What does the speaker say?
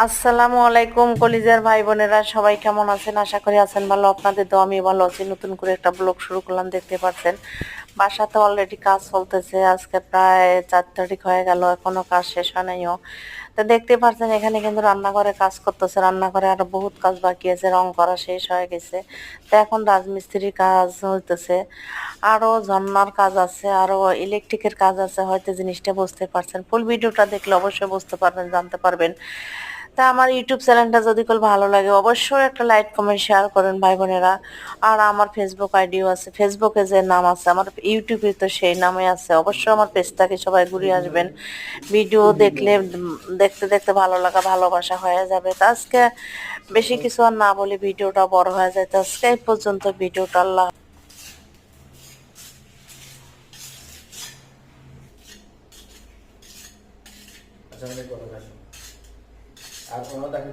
আসসালামু আলাইকুম কলিজার ভাই বোনেরা, সবাই কেমন আছেন? আশা করি আছেন ভালো। আপনাদের তো আমি ভালো আছি। নতুন করে একটা ব্লগ শুরু করলাম, দেখতে পাচ্ছেন বাসাতে অলরেডি কাজ চলতেছে। আজকে প্রায় 4 তারিখ হয়ে গেল, এখনো কাজ শেষ হয় নাইও। তো দেখতে পাচ্ছেন এখানে কিন্তু রান্নাঘরে কাজ করতেছে। রান্নাঘরে আরো বহুত কাজ বাকি আছে, রং করা শেষ হয়ে গেছে। তো এখন রাজমিস্ত্রির কাজ হইতেছে, আরো ঝর্ণার কাজ আছে, আরো ইলেকট্রিকের কাজ আছে। হয়তো জিনিসটা বুঝতে পারছেন, ফুল ভিডিওটা দেখলে অবশ্যই বুঝতে পারবেন, জানতে পারবেন। তা আমার ইউটিউব চ্যানেলটা যদি কেউ ভালো লাগে অবশ্যই একটা লাইক কমেন্ট শেয়ার করেন ভাই বোনেরা। আর আমার ফেসবুক আইডিও আছে, ফেসবুকে যে নাম আছে আমার ইউটিউবে তো সেই নামে আছে। অবশ্যই আমার পেজটাকে সবাই ঘুরে আসবেন। ভিডিও দেখলে দেখতে দেখতে ভালো লাগা ভালোবাসা হয়ে যাবে। তো আজকে বেশি কিছু আর না বলে ভিডিওটা বড় হয়ে যায়। তো আজকে এই পর্যন্ত ভিডিওটা। আল্লাহ। আচ্ছা, অনেক কথা আর ওরা দেখেন